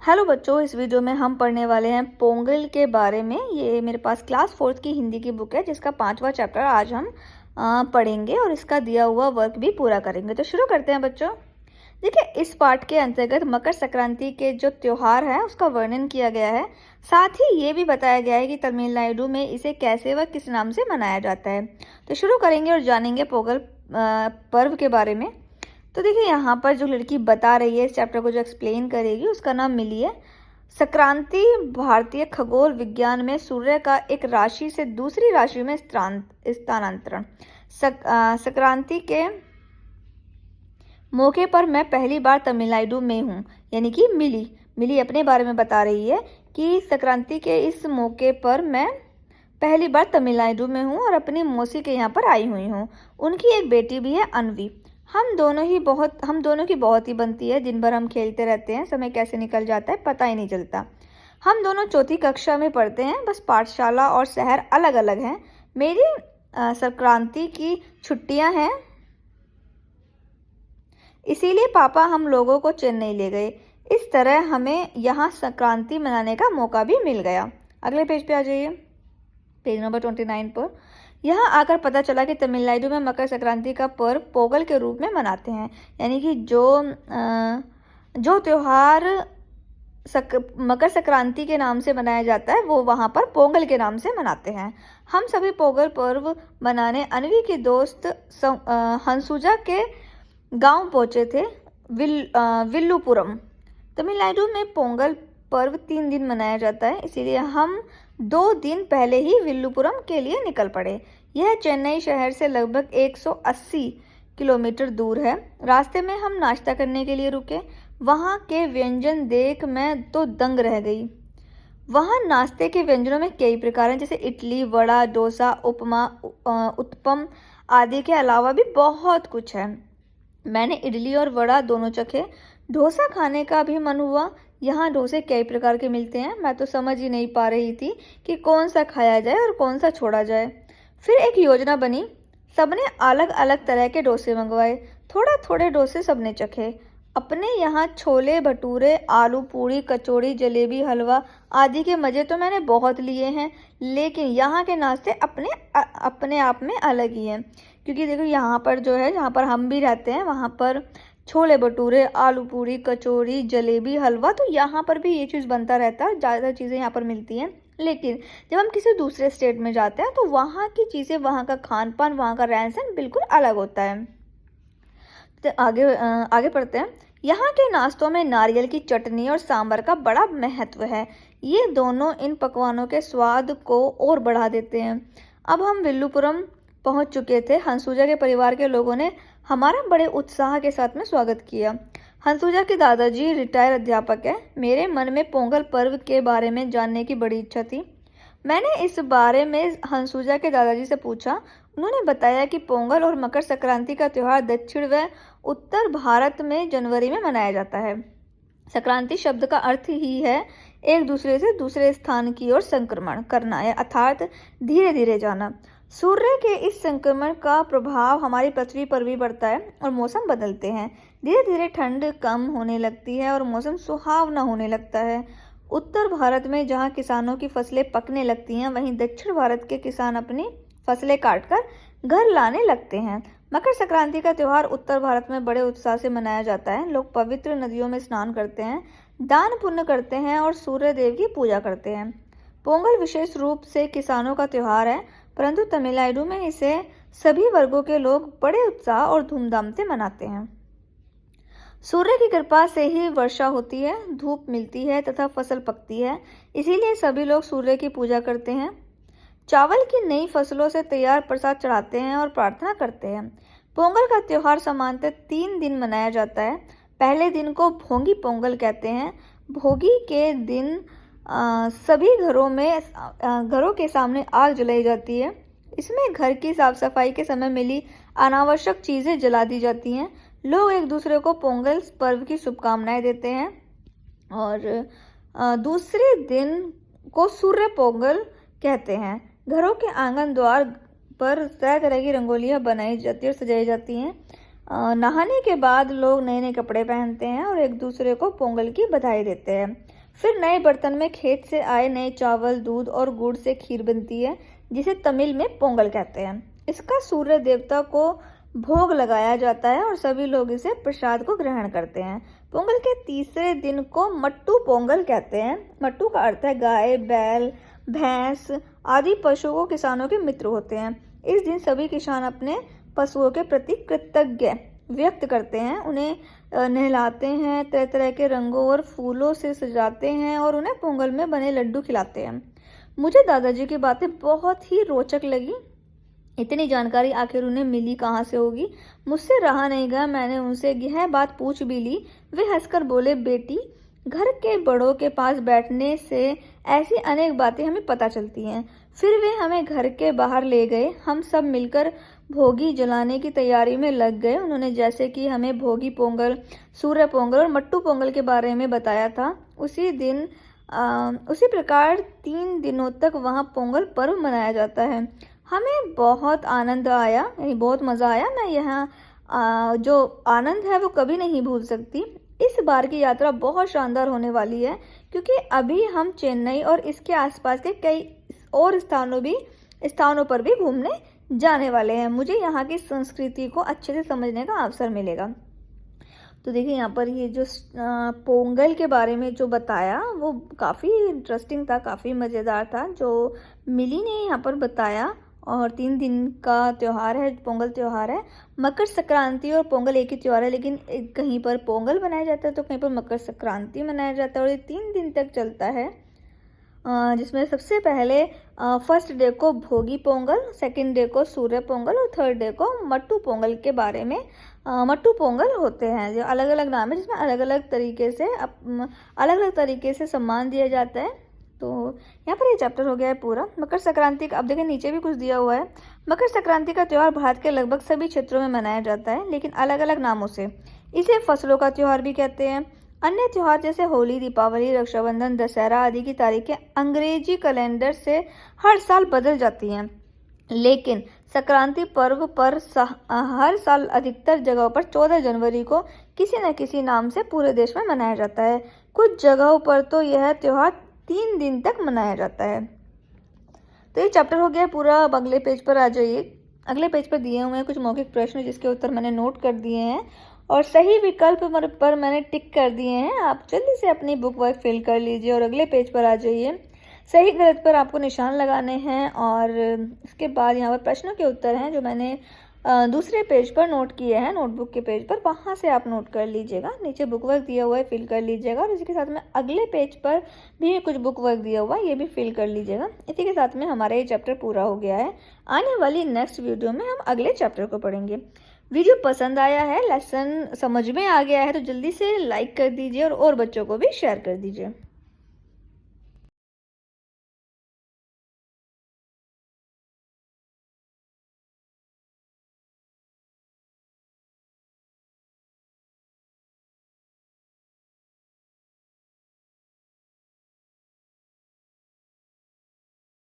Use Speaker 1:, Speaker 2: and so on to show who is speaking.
Speaker 1: Hello बच्चों, इस video में हम पढ़ने वाले हैं पोंगल के बारे में। ये मेरे पास क्लास 4th की हिंदी की बुक है जिसका 5वां चैप्टर आज हम पढ़ेंगे और इसका दिया हुआ वर्क भी पूरा करेंगे। तो शुरू करते हैं बच्चों। देखिए, इस पाठ के अंतर्गत मकर संक्रांति के जो त्यौहार है उसका वर्णन किया गया है। साथ ही ये भी बताया गया है कि तमिलनाडु में इसे कैसे व किस नाम से मनाया जाता है। तो शुरू करेंगे और जानेंगे पोंगल पर्व के बारे में। तो देखिए, यहाँ पर जो लड़की बता रही है, इस चैप्टर को जो एक्सप्लेन करेगी, उसका नाम मिली है। संक्रांति भारतीय खगोल विज्ञान में सूर्य का एक राशि से दूसरी राशि में स्थानांतरण। संक्रांति के मौके पर मैं पहली बार तमिलनाडु में हूँ, यानी कि मिली अपने बारे में बता रही है कि संक्रांति के इस मौके पर मैं पहली बार तमिलनाडु में हूँ और अपनी मौसी के यहाँ पर आई हुई हूँ। उनकी एक बेटी भी है, अनवी। हम दोनों की बहुत ही बनती है। दिन भर हम खेलते रहते हैं, समय कैसे निकल जाता है पता ही नहीं चलता। हम दोनों चौथी कक्षा में पढ़ते हैं, बस पाठशाला और शहर अलग अलग हैं। मेरी संक्रांति की छुट्टियां हैं, इसीलिए पापा हम लोगों को चेन्नई ले गए। इस तरह हमें यहाँ संक्रांति मनाने का मौका भी मिल गया। अगले पेज पे आ जाइए, पेज नंबर 29 पर। यहाँ आकर पता चला कि तमिलनाडु में मकर संक्रांति का पर्व पोंगल के रूप में मनाते हैं, यानी कि जो त्यौहार मकर संक्रांति के नाम से मनाया जाता है वो वहाँ पर पोंगल के नाम से मनाते हैं। हम सभी पोंगल पर्व मनाने अनवी के दोस्त हंसुजा के गांव पहुँचे थे, विल्लुपुरम। तमिलनाडु में पोंगल पर्व 3 दिन मनाया जाता है, इसीलिए हम 2 दिन पहले ही विल्लुपुरम के लिए निकल पड़े। यह चेन्नई शहर से लगभग 180 किलोमीटर दूर है। रास्ते में हम नाश्ता करने के लिए रुके। वहाँ के व्यंजन देख मैं तो दंग रह गई। वहाँ नाश्ते के व्यंजनों में कई प्रकार हैं, जैसे इडली, वड़ा, डोसा, उपमा, उत्पम आदि के अलावा भी बहुत कुछ है। मैंने इडली और वड़ा दोनों चखे। डोसा खाने का भी मन हुआ। यहाँ डोसे कई प्रकार के मिलते हैं, मैं तो समझ ही नहीं पा रही थी कि कौन सा खाया जाए और कौन सा छोड़ा जाए। फिर एक योजना बनी, सबने अलग अलग तरह के डोसे मंगवाए। थोड़े डोसे सबने चखे। अपने यहाँ छोले भटूरे, आलू पूरी, कचौड़ी, जलेबी, हलवा आदि के मज़े तो मैंने बहुत लिए हैं, लेकिन यहाँ के नाश्ते अपने आप में अलग ही हैं। क्योंकि देखो, यहाँ पर जो है, जहाँ पर हम भी रहते हैं, वहाँ पर छोले भटूरे, आलू पूरी, कचौड़ी, जलेबी, हलवा, तो यहाँ पर भी ये चीज़ बनता रहता है। ज़्यादा चीज़ें यहाँ पर मिलती हैं। लेकिन जब हम किसी दूसरे स्टेट में जाते हैं तो वहाँ की चीज़ें, वहाँ का खान पान, वहाँ का रहन सहन बिल्कुल अलग होता है। तो आगे पढ़ते हैं। यहाँ के नाश्तों में नारियल की चटनी और सांभर का बड़ा महत्व है। ये दोनों इन पकवानों के स्वाद को और बढ़ा देते हैं। अब हम विल्लुपुरम पहुँच चुके थे। हंसुजा के परिवार के लोगों ने हमारा बड़े उत्साह के साथ में स्वागत किया। हंसुजा के दादाजी रिटायर अध्यापक है। मेरे मन में पोंगल पर्व के बारे में जानने की बड़ी इच्छा थी। मैंने इस बारे में हंसुजा के दादाजी से पूछा। उन्होंने बताया कि पोंगल और मकर संक्रांति का त्यौहार दक्षिण व उत्तर भारत में जनवरी में मनाया जाता है। संक्रांति शब्द का अर्थ ही है एक दूसरे से दूसरे स्थान की ओर संक्रमण करना है, अर्थात धीरे धीरे जाना। सूर्य के इस संक्रमण का प्रभाव हमारी पृथ्वी पर भी पड़ता है और मौसम बदलते हैं। धीरे धीरे ठंड कम होने लगती है और मौसम सुहावना होने लगता है। उत्तर भारत में जहाँ किसानों की फसलें पकने लगती हैं, वहीं दक्षिण भारत के किसान अपनी फसलें काटकर घर लाने लगते हैं। मकर संक्रांति का त्यौहार उत्तर भारत में बड़े उत्साह से मनाया जाता है। लोग पवित्र नदियों में स्नान करते हैं, दान पुण्य करते हैं और सूर्य देव की पूजा करते हैं। पोंगल विशेष रूप से किसानों का त्यौहार है, परंतु तमिलनाडु में इसे सभी वर्गों के लोग बड़े उत्साह और धूमधाम से मनाते हैं। सूर्य की कृपा से ही वर्षा होती है, धूप मिलती है तथा फसल पकती है, इसीलिए सभी लोग सूर्य की पूजा करते हैं। चावल की नई फसलों से तैयार प्रसाद चढ़ाते हैं और प्रार्थना करते हैं। पोंगल का त्यौहार सामान्यतः 3 दिन मनाया जाता है। पहले दिन को भोगी पोंगल कहते हैं। भोगी के दिन सभी घरों के सामने आग जलाई जाती है। इसमें घर की साफ सफाई के समय मिली अनावश्यक चीज़ें जला दी जाती हैं। लोग एक दूसरे को पोंगल पर्व की शुभकामनाएं देते हैं और दूसरे दिन को सूर्य पोंगल कहते हैं। घरों के आंगन द्वार पर तरह तरह की रंगोलियां बनाई जाती और सजाई जाती हैं। नहाने के बाद लोग नए नए कपड़े पहनते हैं और एक दूसरे को पोंगल की बधाई देते हैं। फिर नए बर्तन में खेत से आए नए चावल, दूध और गुड़ से खीर बनती है, जिसे तमिल में पोंगल कहते हैं। इसका सूर्य देवता को भोग लगाया जाता है और सभी लोग इसे प्रसाद को ग्रहण करते हैं। पोंगल के तीसरे दिन को मट्टू पोंगल कहते हैं। मट्टू का अर्थ है गाय, बैल, भैंस आदि पशुओं को किसानों के मित्र होते हैं। इस दिन सभी किसान अपने पशुओं के प्रति कृतज्ञ व्यक्त करते हैं, उन्हें नहलाते हैं, तरह तरह के रंगों और फूलों से सजाते हैं और उन्हें पोंगल में बने लड्डू खिलाते हैं। मुझे दादाजी की बातें बहुत ही रोचक लगी। इतनी जानकारी आखिर उन्हें मिली कहाँ से होगी? मुझसे रहा नहीं गया, मैंने उनसे यह बात पूछ भी ली। वे हंसकर बोले, बेटी, घर के बड़ों के पास बैठने से ऐसी अनेक बातें हमें पता चलती हैं। फिर वे हमें घर के बाहर ले गए। हम सब मिलकर भोगी जलाने की तैयारी में लग गए। उन्होंने जैसे कि हमें भोगी पोंगल, सूर्य पोंगल और मट्टू पोंगल के बारे में बताया था, उसी प्रकार 3 दिनों तक वहाँ पोंगल पर्व मनाया जाता है। हमें बहुत आनंद आया, यानी बहुत मज़ा आया। मैं यहाँ जो आनंद है वो कभी नहीं भूल सकती। इस बार की यात्रा बहुत शानदार होने वाली है, क्योंकि अभी हम चेन्नई और इसके आसपास के कई और स्थानों पर भी घूमने जाने वाले हैं। मुझे यहाँ की संस्कृति को अच्छे से समझने का अवसर मिलेगा। तो देखिए यहाँ पर ये जो पोंगल के बारे में जो बताया वो काफ़ी इंटरेस्टिंग था, काफ़ी मज़ेदार था, जो मिली ने यहाँ पर बताया। और 3 दिन का त्यौहार है, पोंगल त्यौहार है। मकर संक्रांति और पोंगल एक ही त्यौहार है, लेकिन कहीं पर पोंगल मनाया जाता है तो कहीं पर मकर संक्रांति मनाया जाता है। और ये 3 दिन तक चलता है, जिसमें सबसे पहले फर्स्ट डे को भोगी पोंगल, सेकंड डे को सूर्य पोंगल और थर्ड डे को मट्टू पोंगल के बारे में मट्टू पोंगल होते हैं, जो अलग अलग नाम है, जिसमें अलग अलग तरीके से सम्मान दिया जाता है। तो यहाँ पर ये चैप्टर हो गया है पूरा। मकर संक्रांति का अब देखिए नीचे भी कुछ दिया हुआ है। मकर संक्रांति का त्यौहार भारत के लगभग सभी क्षेत्रों में मनाया जाता है, लेकिन अलग अलग नामों से। इसे फसलों का त्यौहार भी कहते हैं। अन्य त्यौहार जैसे होली, दीपावली, रक्षाबंधन, दशहरा आदि की तारीखें अंग्रेजी कैलेंडर से हर साल बदल जाती हैं, लेकिन संक्रांति पर्व पर हर साल अधिकतर जगहों पर 14 जनवरी को किसी न किसी नाम से पूरे देश में मनाया जाता है। कुछ जगहों पर तो यह त्यौहार 3 दिन तक मनाया जाता है। तो ये चैप्टर हो गया पूरा। अब अगले पेज पर आ जाइए। अगले पेज पर दिए हुए हैं कुछ मौखिक प्रश्न, जिसके उत्तर मैंने नोट कर दिए हैं और सही विकल्प पर मैंने टिक कर दिए हैं। आप जल्दी से अपनी बुक वर्क फिल कर लीजिए और अगले पेज पर आ जाइए। सही गलत पर आपको निशान लगाने हैं और इसके बाद यहाँ पर प्रश्नों के उत्तर हैं जो मैंने दूसरे पेज पर नोट किए हैं, नोटबुक के पेज पर, वहाँ से आप नोट कर लीजिएगा। नीचे बुक वर्क दिया हुआ है, फिल कर लीजिएगा। और इसी के साथ में अगले पेज पर भी कुछ बुक वर्क दिया हुआ है, ये भी फिल कर लीजिएगा। इसी के साथ में हमारा ये चैप्टर पूरा हो गया है। आने वाली नेक्स्ट वीडियो में हम अगले चैप्टर को पढ़ेंगे। वीडियो पसंद आया है, लेसन समझ में आ गया है तो जल्दी से लाइक कर दीजिए और बच्चों को भी शेयर कर दीजिए।